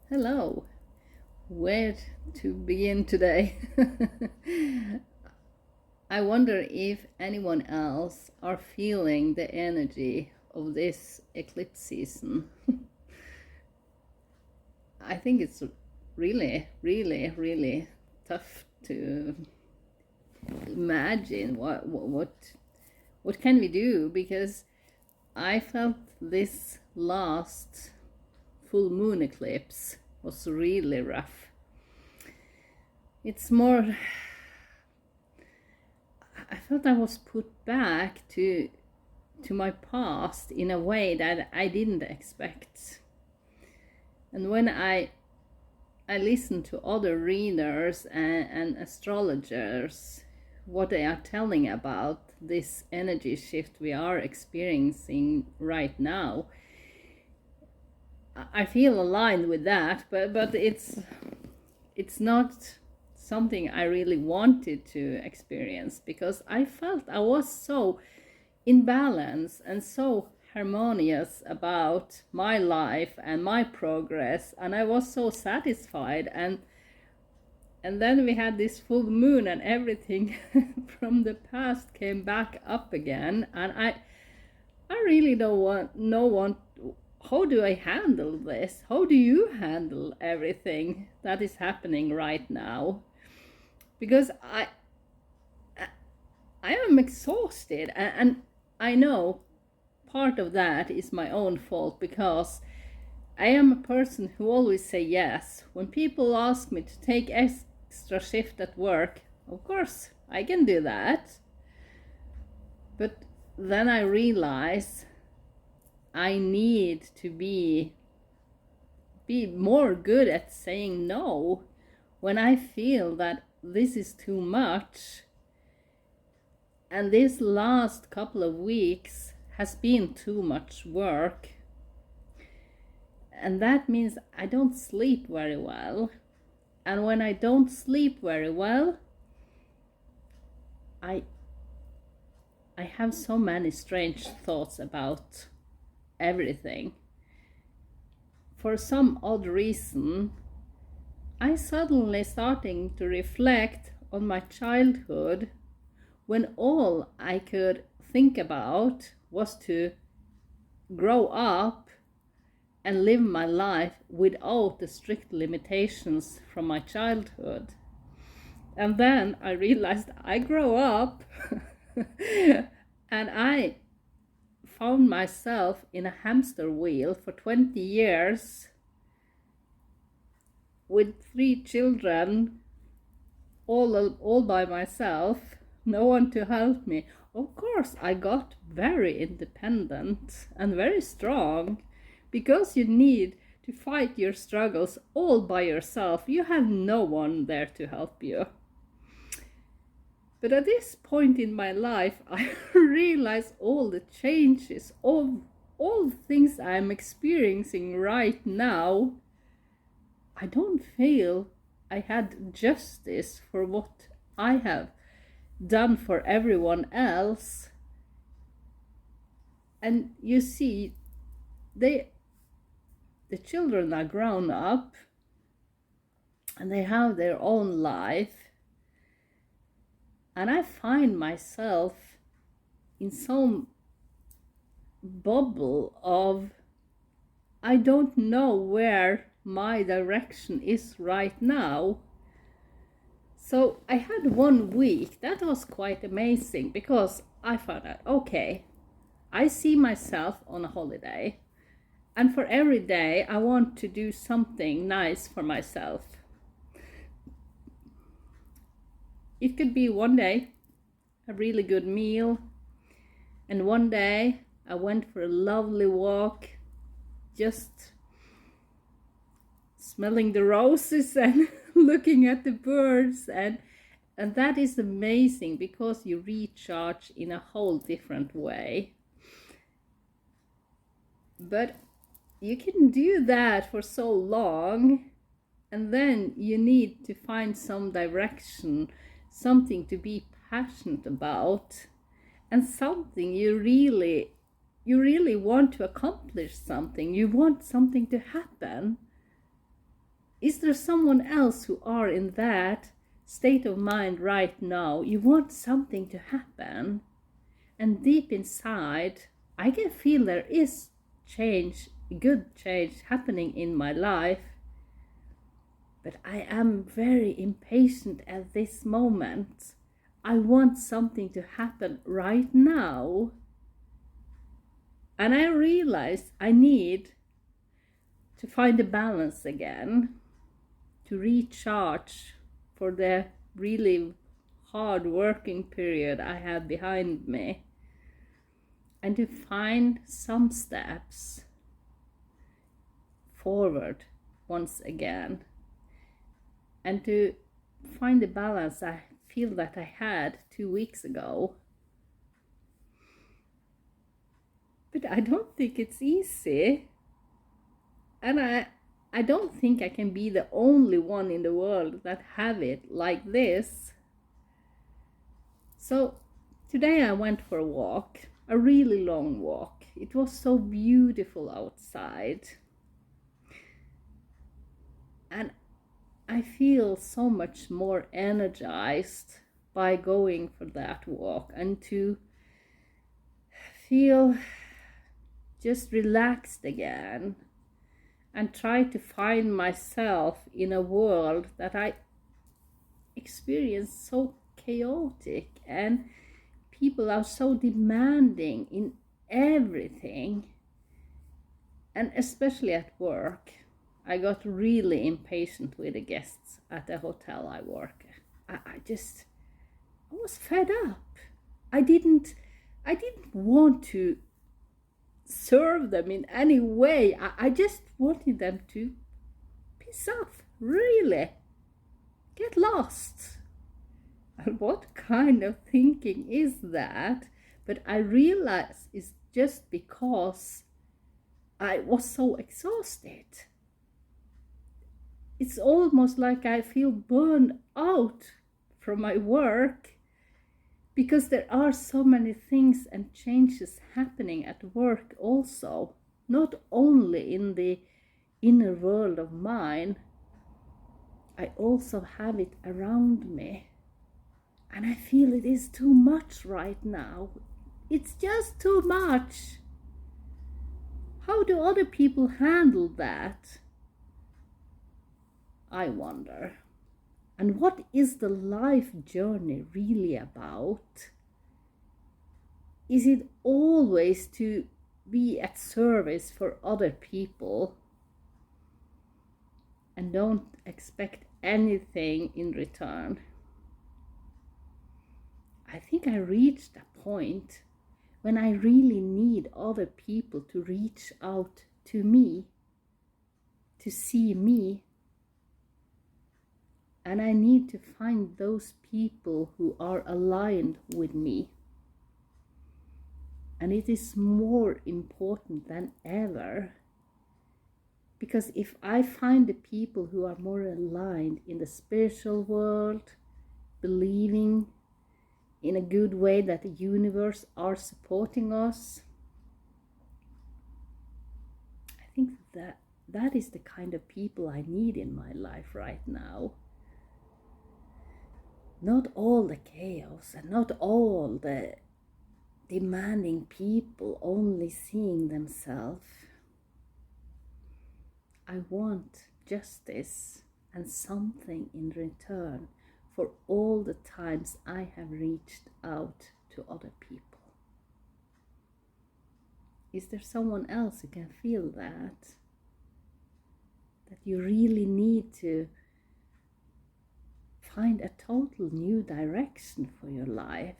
Hello, where to begin today? I wonder if anyone else are feeling the energy of this eclipse season. I think it's really tough to imagine what can we do, because I felt this last full moon eclipse was really rough. It's more, I felt I was put back to my past in a way that I didn't expect. And when I listen to other readers and astrologers, what they are telling about this energy shift we are experiencing right now, I feel aligned with that, but it's not something I really wanted to experience, because I felt I was so in balance and so harmonious about my life and my progress, and I was so satisfied, and then we had this full moon and everything from the past came back up again, and I really don't want how do I handle this? How do you handle everything that is happening right now? Because I am exhausted, and I know part of that is my own fault, because I am a person who always say yes. When people ask me to take extra shift at work, of course I can do that. But then I realize I need to be more good at saying no when I feel that this is too much. And this last couple of weeks has been too much work. And that means I don't sleep very well. And when I don't sleep very well, I have so many strange thoughts about everything. For some odd reason, I suddenly starting to reflect on my childhood, when all I could think about was to grow up and live my life without the strict limitations from my childhood. And then I realized I grow up and I found myself in a hamster wheel for 20 years with 3 children, all by myself, no one to help me. Of course, I got very independent and very strong, because you need to fight your struggles all by yourself. You have no one there to help you. But at this point in my life, I realize all the changes, all the things I'm experiencing right now. I don't feel I had justice for what I have done for everyone else. And you see, the children are grown up and they have their own life, and I find myself in some bubble of I don't know where my direction is right now. So I had 1 week that was quite amazing, because I found out, okay, I see myself on a holiday, and for every day I want to do something nice for myself. It could be one day a really good meal, and one day I went for a lovely walk, just smelling the roses and looking at the birds, and that is amazing, because you recharge in a whole different way. But you can do that for so long, and then you need to find some direction, something to be passionate about, and something you really want to accomplish something. You want something to happen. Is there someone else who are in that state of mind right now? You want something to happen, and deep inside I can feel there is change, good change happening in my life, but I am very impatient at this moment. I want something to happen right now. And I realized I need to find a balance again, to recharge for the really hard working period I had behind me, and to find some steps forward once again, and to find the balance I feel that I had 2 weeks ago. But I don't think it's easy, and I don't think I can be the only one in the world that have it like this. So today I went for a walk, a really long walk. It was so beautiful outside, and I feel so much more energized by going for that walk, and to feel just relaxed again, and try to find myself in a world that I experience so chaotic, and people are so demanding in everything, and especially at work. I got really impatient with the guests at the hotel I work at. I was fed up. I didn't want to serve them in any way. I just wanted them to piss off, really. Get lost. And what kind of thinking is that? But I realize it's just because I was so exhausted. It's almost like I feel burned out from my work, because there are so many things and changes happening at work also, not only in the inner world of mine. I also have it around me, and I feel it is too much right now. It's just too much. How do other people handle that? I wonder. And what is the life journey really about? Is it always to be at service for other people and don't expect anything in return? I think I reached a point when I really need other people to reach out to me, to see me. And I need to find those people who are aligned with me. And it is more important than ever. Because if I find the people who are more aligned in the spiritual world, believing in a good way that the universe are supporting us, I think that is the kind of people I need in my life right now. Not all the chaos, and not all the demanding people only seeing themselves. I want justice and something in return for all the times I have reached out to other people. Is there someone else who can feel that? That you really need to find a total new direction for your life.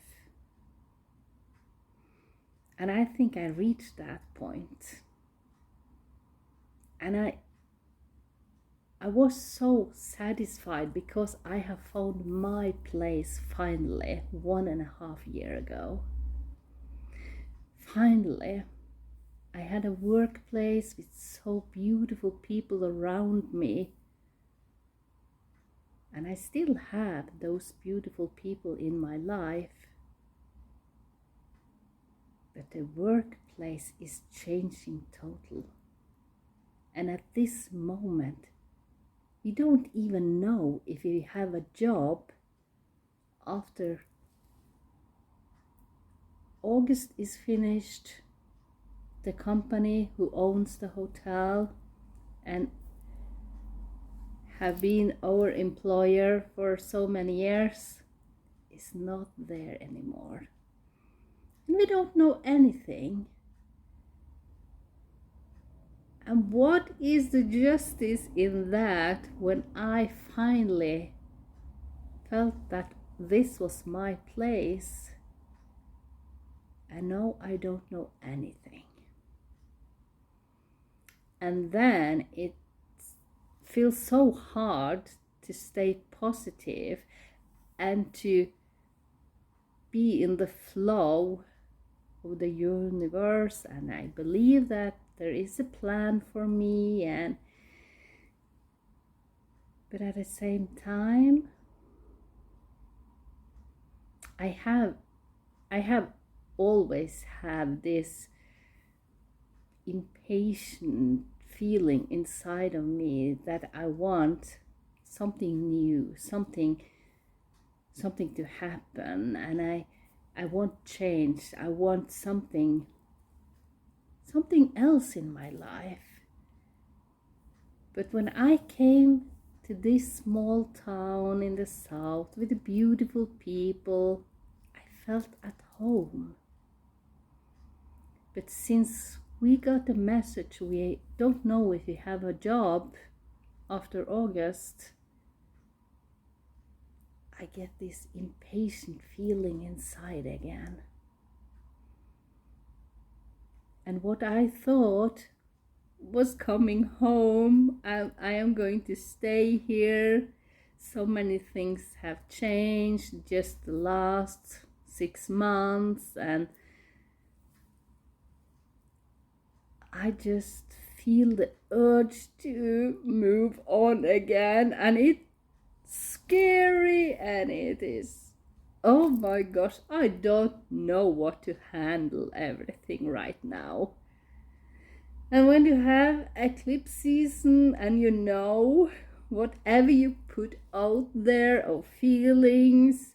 And I think I reached that point. And I was so satisfied because I have found my place finally 1.5 years ago. Finally, I had a workplace with so beautiful people around me. And I still have those beautiful people in my life. But the workplace is changing total. And at this moment, we don't even know if we have a job after August is finished. The company who owns the hotel and have been our employer for so many years is not there anymore. And we don't know anything. And what is the justice in that when I finally felt that this was my place? And now I don't know anything. And then it feels so hard to stay positive and to be in the flow of the universe, and I believe that there is a plan for me, but at the same time I have always had this impatient feeling inside of me that I want something new, something to happen, and I want change. I want something else in my life. But when I came to this small town in the south with the beautiful people, I felt at home. But since we got the message we don't know if we have a job after August, I get this impatient feeling inside again. And what I thought was coming home, I am going to stay here. So many things have changed just the last 6 months, and I just feel the urge to move on again, and it's scary, and it is, oh my gosh, I don't know what to handle everything right now. And when you have eclipse season and you know whatever you put out there of feelings,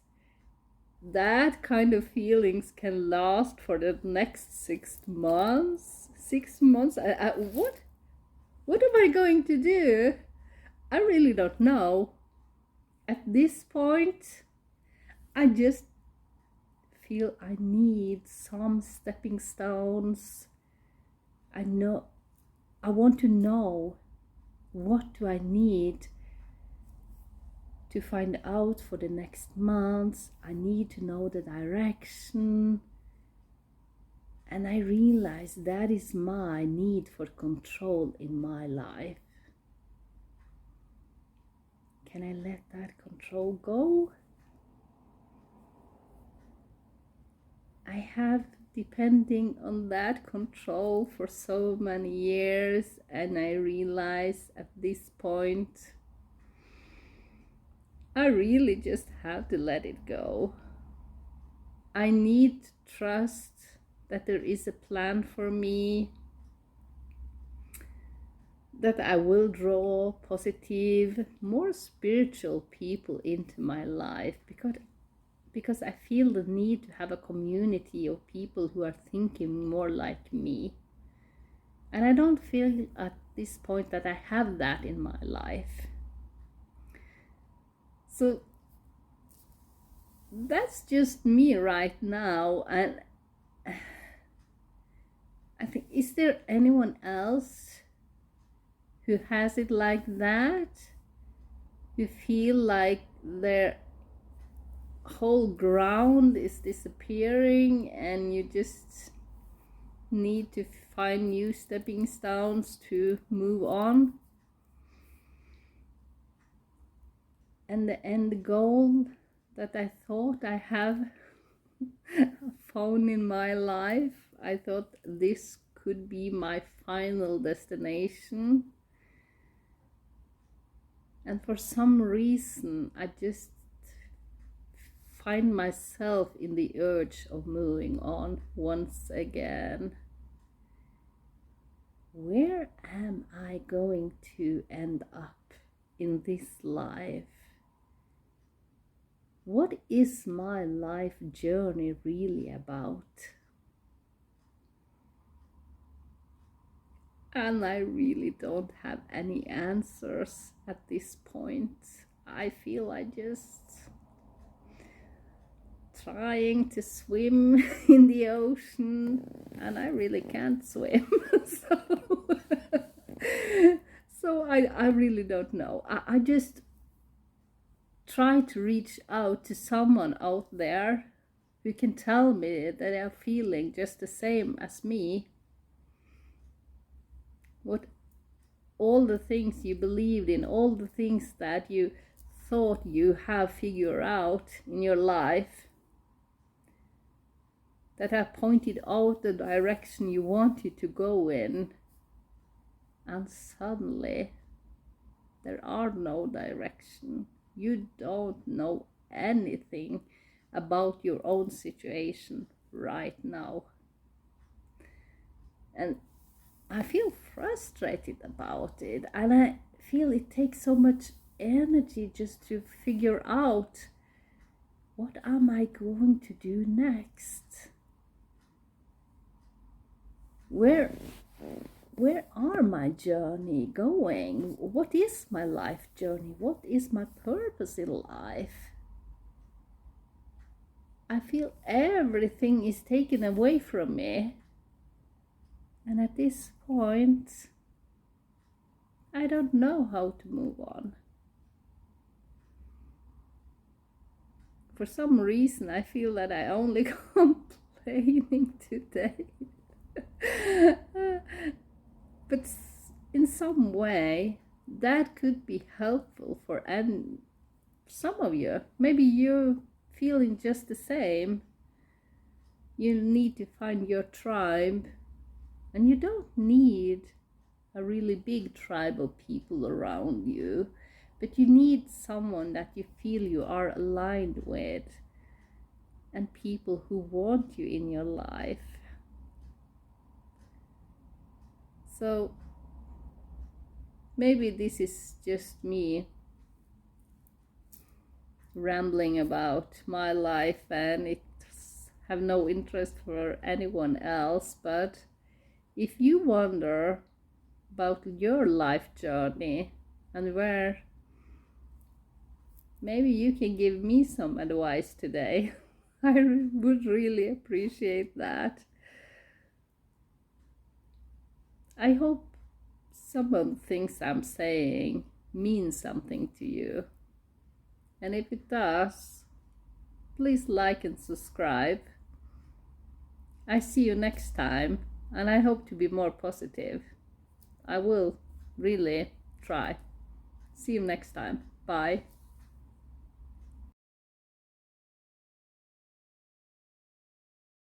that kind of feelings can last for the next 6 months. 6 months? What am I going to do? I really don't know. At this point, I just feel I need some stepping stones. I want to know, what do I need to find out for the next months. I need to know the direction. And I realize that is my need for control in my life. Can I let that control go? I have depending on that control for so many years, and I realize at this point I really just have to let it go. I need to trust that there is a plan for me, that I will draw positive, more spiritual people into my life, because I feel the need to have a community of people who are thinking more like me. And I don't feel at this point that I have that in my life. So that's just me right now. And I think, is there anyone else who has it like that? Who feel like their whole ground is disappearing and you just need to find new stepping stones to move on? And the end goal that I thought I have found in my life, I thought this could be my final destination. And for some reason, I just find myself in the urge of moving on once again. Where am I going to end up in this life? What is my life journey really about? And I really don't have any answers at this point. I feel I just trying to swim in the ocean, and I really can't swim. So I really don't know. I just try to reach out to someone out there who can tell me that they are feeling just the same as me. What all the things you believed in, all the things that you thought you have figured out in your life, that have pointed out the direction you wanted to go in, and suddenly there are no direction. You don't know anything about your own situation right now. And I feel frustrated about it, and I feel it takes so much energy just to figure out, what am I going to do next? Where are my journey going? What is my life journey? What is my purpose in life? I feel everything is taken away from me. And at this point, I don't know how to move on. For some reason, I feel that I only complaining today. But in some way, that could be helpful for some of you. Maybe you're feeling just the same. You need to find your tribe, and you don't need a really big tribe of people around you, but you need someone that you feel you are aligned with, and people who want you in your life. So maybe this is just me rambling about my life, and it have no interest for anyone else. But if you wonder about your life journey and where maybe you can give me some advice today, I would really appreciate that. I hope some of the things I'm saying mean something to you. And if it does, please like and subscribe. I see you next time, and I hope to be more positive. I will really try. See you next time. Bye.